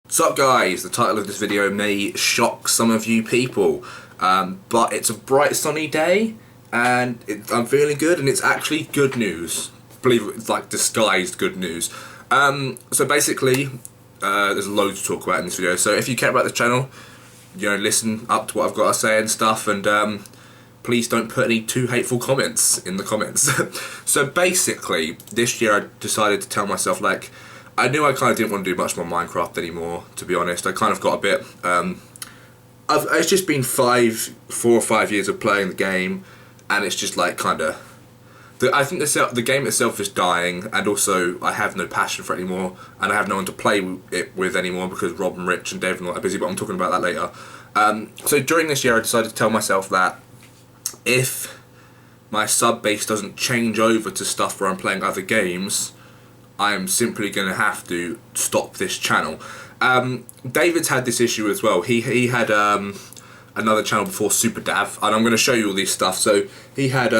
Sup guys, the title of this video may shock some of you people, but it's a bright sunny day and I'm feeling good, and it's actually good news. Believe it, it's like disguised good news. So basically, there's loads to talk about in this video, so if you care about this channel, you know, listen up to what I've got to say and stuff, and please don't put any too hateful comments in the comments. So basically, this year I decided to tell myself, like, I knew I kind of didn't want to do much more Minecraft anymore, to be honest. I kind of got a bit... it's just been 4 or 5 years of playing the game, and it's just like kind of... I think the game itself is dying, and also I have no passion for it anymore, and I have no one to play it with anymore because Rob and Rich and Dave are busy, but I'm talking about that later. So during this year I decided to tell myself that if my sub base doesn't change over to stuff where I'm playing other games, I am simply going to have to stop this channel. David's had this issue as well. He had another channel before, Super Dav, and I'm going to show you all this stuff. So he had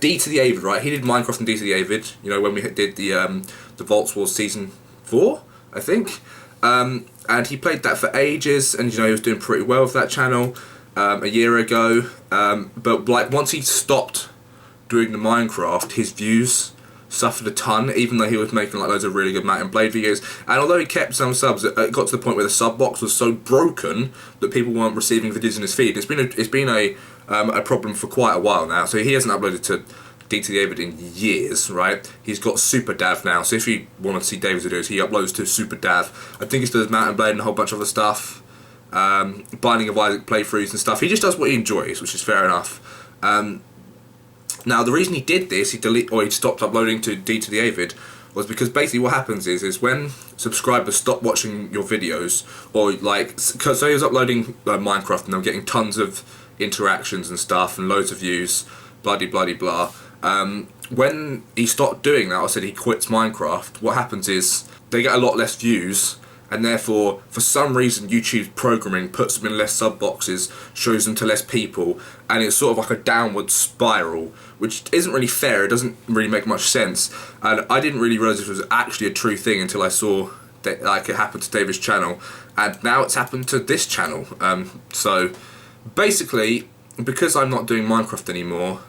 D to the Avid, right? He did Minecraft and D to the Avid, you know, when we did the Vaults Wars Season 4, I think. And he played that for ages, and you know, he was doing pretty well with that channel a year ago. But like once he stopped doing the Minecraft, his views suffered a ton, even though he was making like loads of really good Mount and Blade videos. And although he kept some subs, it got to the point where the sub box was so broken that people weren't receiving videos in his feed. It's been a problem for quite a while now. So he hasn't uploaded to D to the Avid in years, right? He's got Super Dav now. So if you want to see David's videos, he uploads to Super Dav. I think he does Mount and Blade and a whole bunch of other stuff. Binding of Isaac playthroughs and stuff. He just does what he enjoys, which is fair enough. Now the reason he did this, he stopped uploading to D to the Avid, was because basically what happens is when subscribers stop watching your videos, or like, so he was uploading Minecraft and they were getting tons of interactions and stuff and loads of views, bloody blah. When he stopped doing that, or said he quits Minecraft, what happens is they get a lot less views, and therefore, for some reason, YouTube's programming puts them in less sub boxes, shows them to less people, and it's sort of like a downward spiral, which isn't really fair. It doesn't really make much sense, and I didn't really realise this was actually a true thing until I saw that, like, it happened to David's channel, and now it's happened to this channel. So basically, because I'm not doing Minecraft anymore,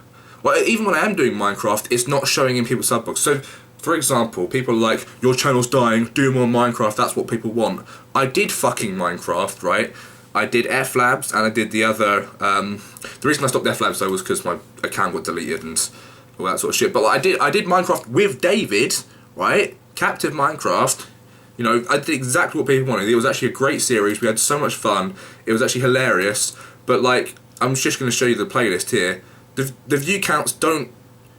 well, even when I am doing Minecraft, it's not showing in people's sub box. So, for example, people are like, your channel's dying, do more Minecraft, that's what people want. I did fucking Minecraft, right? I did F-Labs, and I did the other, the reason I stopped F-Labs though was because my account got deleted and all that sort of shit. But I did Minecraft with David, right? Captive Minecraft. You know, I did exactly what people wanted. It was actually a great series, we had so much fun, it was actually hilarious. But like, I'm just going to show you the playlist here. The view counts don't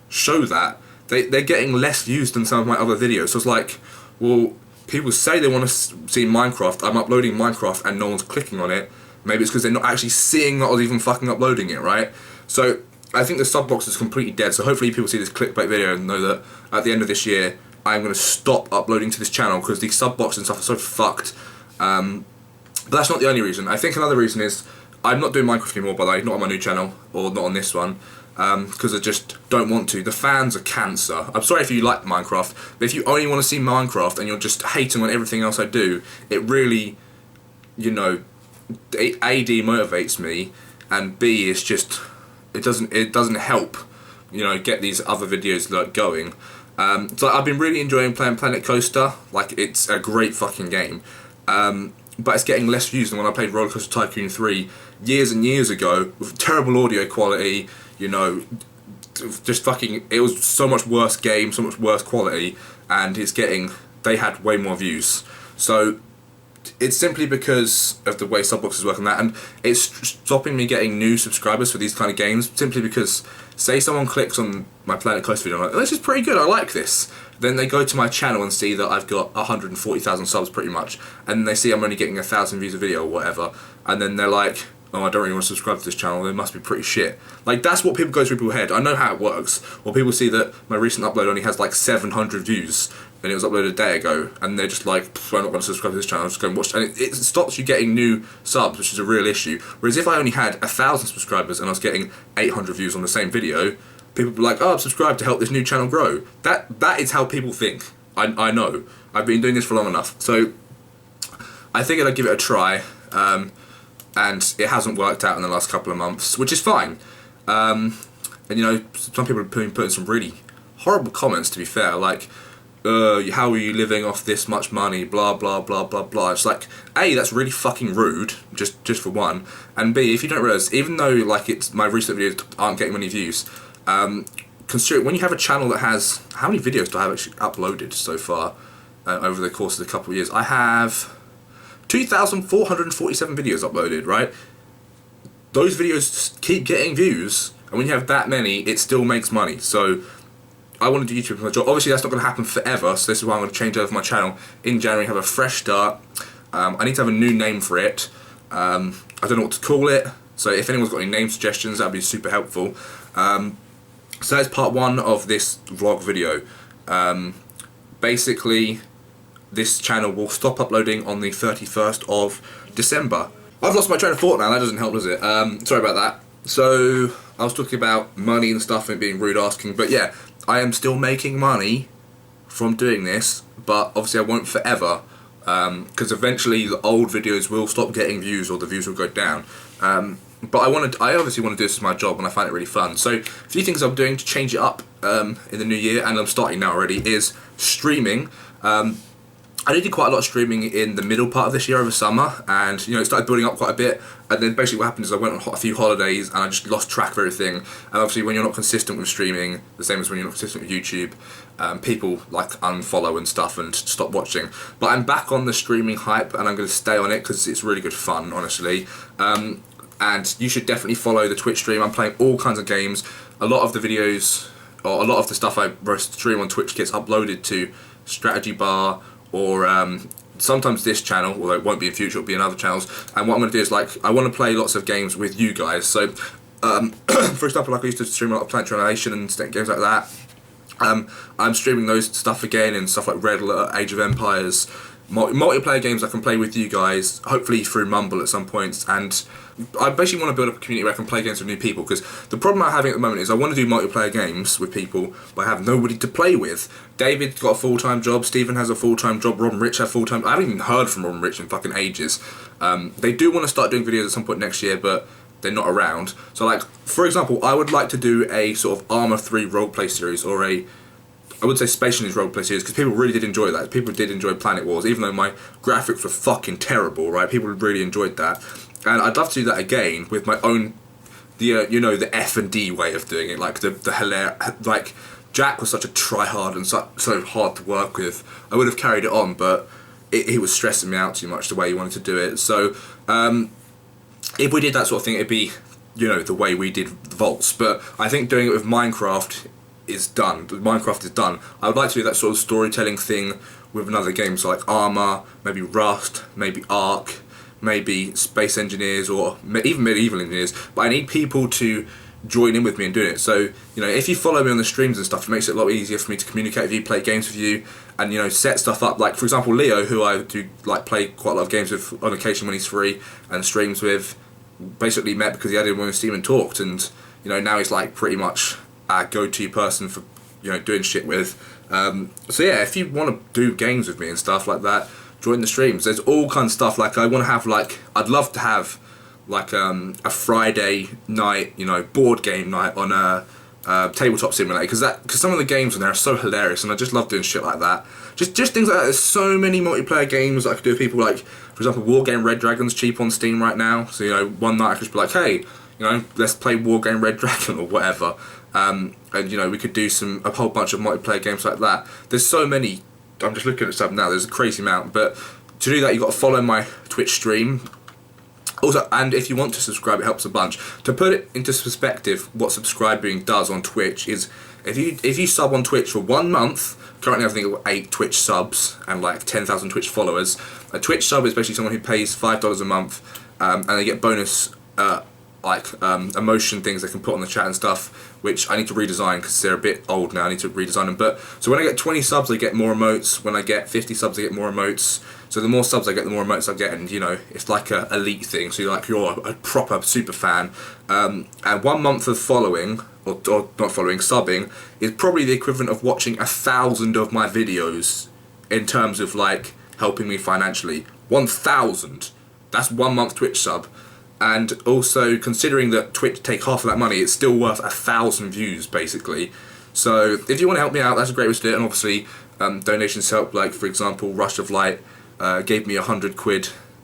show that. They're getting less views than some of my other videos. So it's like, well, people say they want to see Minecraft, I'm uploading Minecraft and no one's clicking on it. Maybe it's because they're not actually seeing that I was even fucking uploading it, right? So I think the sub box is completely dead. So hopefully people see this clickbait video and know that at the end of this year I'm going to stop uploading to this channel because the sub box and stuff are so fucked. But that's not the only reason. I think another reason is I'm not doing Minecraft anymore, by the way, not on my new channel, or not on this one, because I just don't want to. The fans are cancer. I'm sorry if you like Minecraft, but if you only want to see Minecraft and you're just hating on everything else I do, it really, you know, A, demotivates me, and B, is just, it doesn't help, you know, get these other videos like going. So I've been really enjoying playing Planet Coaster. Like, it's a great fucking game. But it's getting less views than when I played Roller Coaster Tycoon 3 years and years ago with terrible audio quality, you know, just fucking, it was so much worse game, so much worse quality, and they had way more views. So it's simply because of the way Subboxes work on that, and it's stopping me getting new subscribers for these kind of games, simply because, say someone clicks on my Planet Coaster video and I'm like, this is pretty good, I like this. Then they go to my channel and see that I've got 140,000 subs pretty much, and they see I'm only getting 1,000 views a video or whatever, and then they're like, oh, I don't really want to subscribe to this channel, they must be pretty shit. Like, that's what people go through people's head. I know how it works. Or people see that my recent upload only has like 700 views, and it was uploaded a day ago, and they're just like, I'm not going to subscribe to this channel, I'm just going to watch. And it stops you getting new subs, which is a real issue. Whereas if I only had 1,000 subscribers and I was getting 800 views on the same video, people would be like, oh, I've subscribed to help this new channel grow. That is how people think. I know. I've been doing this for long enough. So I figured I'd give it a try, and it hasn't worked out in the last couple of months, which is fine. And you know, some people have been putting some really horrible comments, to be fair, like, how are you living off this much money, blah blah blah blah blah. It's like, A, that's really fucking rude, just for one, and B, if you don't realise, even though like my recent videos aren't getting many views, consider when you have a channel that has, how many videos do I have actually uploaded so far over the course of the couple of years? I have 2,447 videos uploaded, right? Those videos keep getting views, and when you have that many, it still makes money. So I want to do YouTube as my job. Obviously, that's not going to happen forever, so this is why I'm going to change over my channel in January, have a fresh start. I need to have a new name for it. I don't know what to call it, so if anyone's got any name suggestions, that would be super helpful. So that's part one of this vlog video. Basically, this channel will stop uploading on the 31st of December. I've lost my train of thought now, that doesn't help, does it? Sorry about that. So, I was talking about money and stuff and being rude asking, but yeah, I am still making money from doing this, but obviously I won't forever, because eventually the old videos will stop getting views or the views will go down. But I obviously want to do this as my job, and I find it really fun. So, a few things I'm doing to change it up in the new year, and I'm starting now already, is streaming. I did quite a lot of streaming in the middle part of this year over summer, and you know, it started building up quite a bit, and then basically what happened is I went on a few holidays and I just lost track of everything. And obviously when you're not consistent with streaming, the same as when you're not consistent with YouTube, people like unfollow and stuff and stop watching. But I'm back on the streaming hype, and I'm going to stay on it because it's really good fun, honestly. And you should definitely follow the Twitch stream. I'm playing all kinds of games. A lot of the videos, or a lot of the stuff I stream on Twitch gets uploaded to Strategy Bar, or sometimes this channel, although it won't be in future, it'll be in other channels. And what I'm going to do is, like, I want to play lots of games with you guys. So, for example, like I used to stream a lot of Planetary Annihilation and games like that. I'm streaming those stuff again, and stuff like Red Alert, Age of Empires, multiplayer games I can play with you guys, hopefully through Mumble at some points. And I basically want to build up a community where I can play games with new people, because the problem I'm having at the moment is I want to do multiplayer games with people, but I have nobody to play with. David's got a full-time job, Stephen has a full-time job, Rob and Rich have full-time. I haven't even heard from Rob and Rich in fucking ages. They do want to start doing videos at some point next year, but they're not around. So, like, for example, I would like to do a sort of Arma 3 roleplay series, or I would say Space News roleplay series, because people really did enjoy that. People did enjoy Planet Wars, even though my graphics were fucking terrible, right? People really enjoyed that. And I'd love to do that again with my own, you know, the F&D way of doing it, like the hilarious, like, Jack was such a try-hard and so hard to work with. I would have carried it on, but he was stressing me out too much the way he wanted to do it. So, if we did that sort of thing, it'd be, you know, the way we did Vaults. But I think doing it with Minecraft is done. Minecraft is done. I would like to do that sort of storytelling thing with another game, so like Arma, maybe Rust, maybe Ark, maybe Space Engineers, or even Medieval Engineers. But I need people to join in with me and doing it. So, you know, if you follow me on the streams and stuff, it makes it a lot easier for me to communicate with you, play games with you, and, you know, set stuff up. Like, for example, Leo, who I do like play quite a lot of games with on occasion when he's free and streams with, basically met because he had him on Steam and talked, and, you know, now he's like pretty much our go-to person for, you know, doing shit with. So yeah, if you want to do games with me and stuff like that, join the streams. There's all kinds of stuff. Like, I want to have, like, I'd love to have like a Friday night, you know, board game night on a Tabletop Simulator, because some of the games on there are so hilarious, and I just love doing shit like that. Just things like that. There's so many multiplayer games that I could do with people. Like, for example, Wargame Red Dragon's cheap on Steam right now, so, you know, one night I could just be like, hey, you know, let's play Wargame Red Dragon or whatever. And, you know, we could do a whole bunch of multiplayer games like that. There's so many. I'm just looking at stuff now. There's a crazy amount. But to do that, you've got to follow my Twitch stream. Also, and if you want to subscribe, it helps a bunch. To put it into perspective, what subscribing does on Twitch is, if you sub on Twitch for 1 month, currently I think I've got 8 Twitch subs and like 10,000 Twitch followers. A Twitch sub is basically someone who pays $5 a month, and they get bonus emotion things they can put on the chat and stuff, which I need to redesign because they're a bit old now. I need to redesign them. But so when I get 20 subs, I get more emotes. When I get 50 subs, I get more emotes. So the more subs I get, the more emotes I get, and, you know, it's like a elite thing. So you're a proper super fan. And 1 month of following, or not following, subbing, is probably the equivalent of watching 1,000 of my videos in terms of, like, helping me financially. 1,000. That's 1 month Twitch sub. And also, considering that Twitch take half of that money, it's still worth 1,000 views, basically. So, if you want to help me out, that's a great way to do it. And obviously, donations help. Like, for example, Rush of Light gave me £100,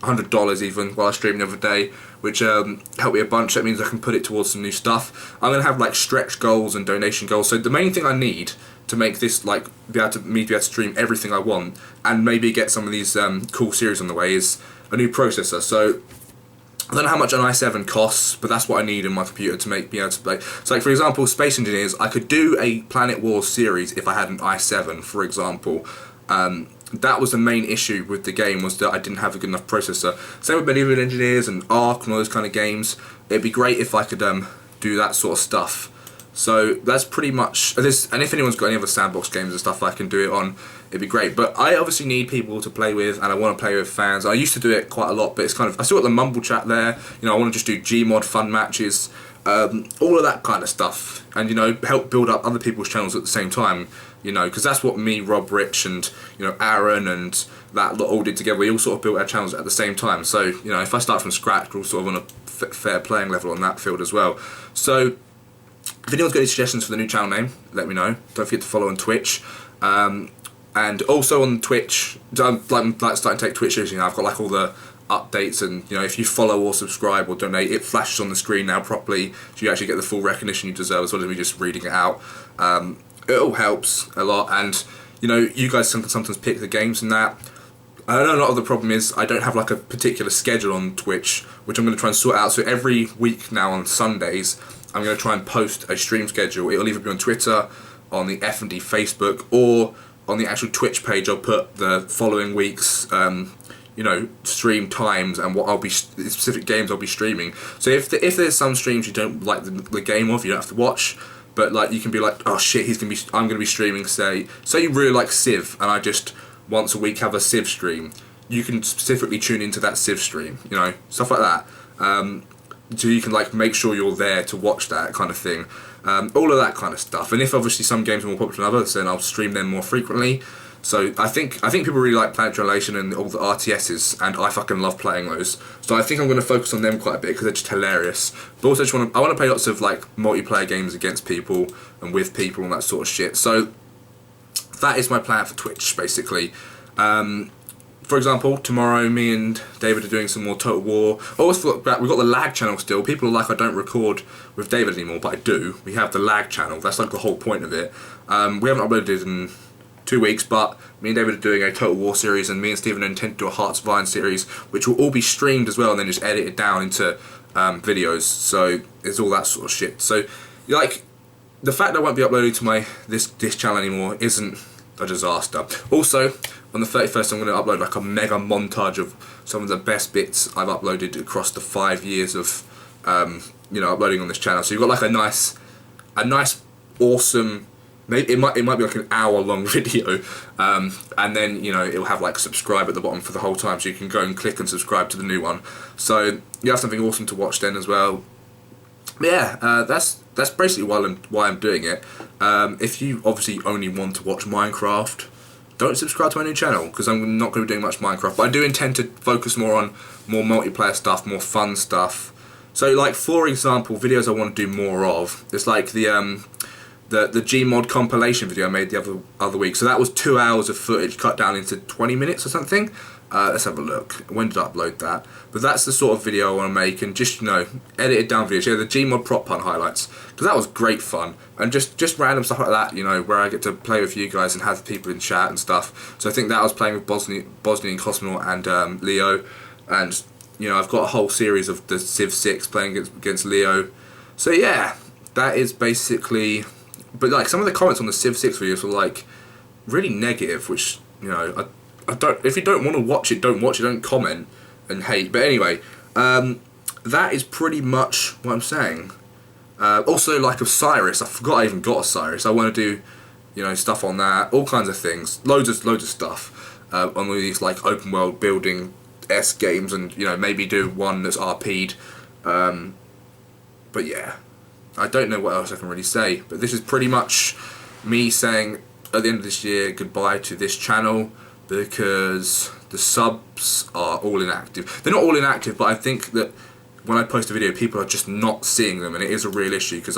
$100 even, while I streamed the other day, which helped me a bunch. That means I can put it towards some new stuff. I'm going to have, like, stretch goals and donation goals. So, the main thing I need to make this, like, be able to stream everything I want, and maybe get some of these cool series on the way, is a new processor. So, I don't know how much an i7 costs, but that's what I need in my computer to be able to play. So, like, for example, Space Engineers, I could do a Planet Wars series if I had an i7, for example. That was the main issue with the game, was that I didn't have a good enough processor. Same with Medieval Engineers and Ark and all those kind of games. It'd be great if I could do that sort of stuff. So that's pretty much this. And if anyone's got any other sandbox games and stuff I can do it on, it'd be great. But I obviously need people to play with, and I want to play with fans. I used to do it quite a lot, but it's kind of, I still got the mumble chat there. You know, I want to just do Gmod fun matches, all of that kind of stuff, and, you know, help build up other people's channels at the same time. You know, because that's what me, Rob, Rich, and, you know, Aaron and that lot all did together. We all sort of built our channels at the same time. So, you know, if I start from scratch, we're all sort of on a fair playing level on that field as well. So, if anyone's got any suggestions for the new channel name, let me know. Don't forget to follow on Twitch. And also on Twitch, I'm like starting to take Twitch seriously now. I've got like all the updates, and, you know, if you follow or subscribe or donate, it flashes on the screen now properly, so you actually get the full recognition you deserve, as well as me just reading it out. It all helps a lot, and, you know, you guys can sometimes pick the games and that. I know a lot of the problem is I don't have like a particular schedule on Twitch, which I'm going to try and sort out. So every week now on Sundays, I'm going to try and post a stream schedule. It'll either be on Twitter, on the F&D Facebook, or on the actual Twitch page. I'll put the following week's, you know, stream times and what specific games I'll be streaming. So if there's some streams you don't like the game of, you don't have to watch. But, like, you can be like, oh shit, I'm gonna be streaming. Say you really like Civ, and I just once a week have a Civ stream. You can specifically tune into that Civ stream, you know, stuff like that. So you can, like, make sure you're there to watch that kind of thing. All of that kind of stuff. And if obviously some games are more popular than others, then I'll stream them more frequently. So I think people really like Planet Relation and all the RTSs, and I fucking love playing those. So I think I'm going to focus on them quite a bit because they're just hilarious. But also I want to play lots of, like, multiplayer games against people and with people and that sort of shit. So that is my plan for Twitch, basically. For example, tomorrow me and David are doing some more Total War. I always thought that we've got the lag channel still. People are like, I don't record with David anymore, but I do. We have the lag channel. That's like the whole point of it. We haven't uploaded in 2 weeks, but me and David are doing a Total War series, and me and Stephen intend to do a Hearts of Iron series, which will all be streamed as well, and then just edited down into videos. So it's all that sort of shit. So, like, the fact that I won't be uploading to this channel anymore isn't a disaster. Also, on the 31st, I'm going to upload like a mega montage of some of the best bits I've uploaded across the 5 years of you know, uploading on this channel. So you've got like a nice, awesome. Maybe it might be like an hour-long video, and then, you know, it'll have like subscribe at the bottom for the whole time, so you can go and click and subscribe to the new one. So you have something awesome to watch then as well. But yeah, that's basically why I'm doing it. If you obviously only want to watch Minecraft, don't subscribe to my new channel, because I'm not going to be doing much Minecraft. But I do intend to focus more on more multiplayer stuff, more fun stuff. So, like, for example, videos I want to do more of. It's like the Gmod compilation video I made the other week. So that was 2 hours of footage cut down into 20 minutes or something. Let's have a look. When did I upload that? But that's the sort of video I want to make, and just, you know, edited down videos. Yeah, the Gmod prop hunt highlights, because that was great fun, and just random stuff like that, you know, where I get to play with you guys and have people in chat and stuff. So I think that I was playing with Bosnian Cosmonaut and Leo, and, you know, I've got a whole series of the Civ 6 playing against Leo. So yeah, that is basically. But, like, some of the comments on the Civ 6 videos were, like, really negative, which, you know, I don't. If you don't want to watch it, don't watch it. Don't comment and hate. But anyway, that is pretty much what I'm saying. Also, like, Osiris, I forgot I even got Osiris. I want to do, you know, stuff on that, all kinds of things, loads of stuff on all these, like, open world building games, and, you know, maybe do one that's RP'd. But yeah. I don't know what else I can really say, but this is pretty much me saying at the end of this year goodbye to this channel. because the subs are all inactive. They're not all inactive, but I think that when I post a video, people are just not seeing them, and it is a real issue because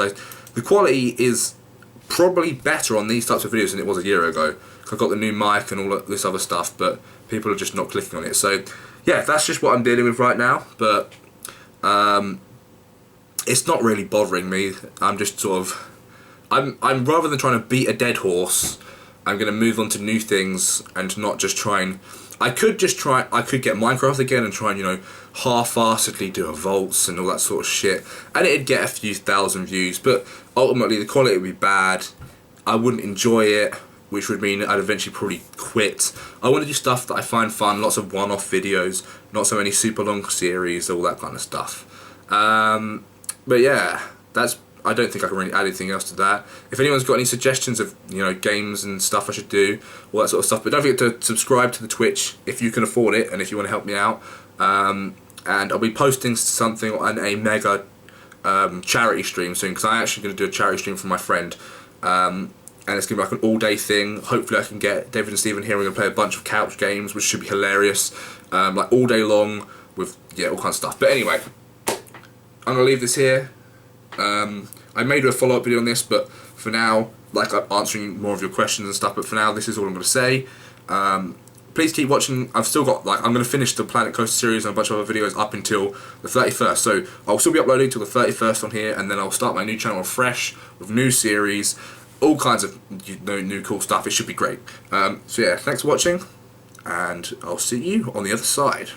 the quality is probably better on these types of videos than it was a year ago. I've got the new mic and all this other stuff, but people are just not clicking on it. So yeah, that's just what I'm dealing with right now, but it's not really bothering me. I'm just sort of, I'm rather than trying to beat a dead horse, I'm going to move on to new things and not just try and, I could get Minecraft again and try and, you know, half-assedly do a vaults and all that sort of shit, and it'd get a few thousand views, but ultimately the quality would be bad. I wouldn't enjoy it, which would mean I'd eventually probably quit. I want to do stuff that I find fun, lots of one-off videos, not so many super long series, all that kind of stuff. But yeah, I don't think I can really add anything else to that. If anyone's got any suggestions of, you know, games and stuff I should do, all that sort of stuff, but don't forget to subscribe to the Twitch if you can afford it and if you want to help me out. And I'll be posting something on a mega charity stream soon, because I'm actually going to do a charity stream for my friend. And it's going to be like an all-day thing. Hopefully I can get David and Stephen here and we're going to play a bunch of couch games, which should be hilarious. Like all day long with, yeah, all kinds of stuff. But anyway, I'm going to leave this here. I may do a follow-up video on this, but for now, like, I'm answering more of your questions and stuff, but for now, this is all I'm going to say. Please keep watching. I've still got, like, I'm going to finish the Planet Coaster series and a bunch of other videos up until the 31st, so I'll still be uploading till the 31st on here, and then I'll start my new channel fresh with new series, all kinds of new cool stuff. It should be great. So yeah, thanks for watching, and I'll see you on the other side.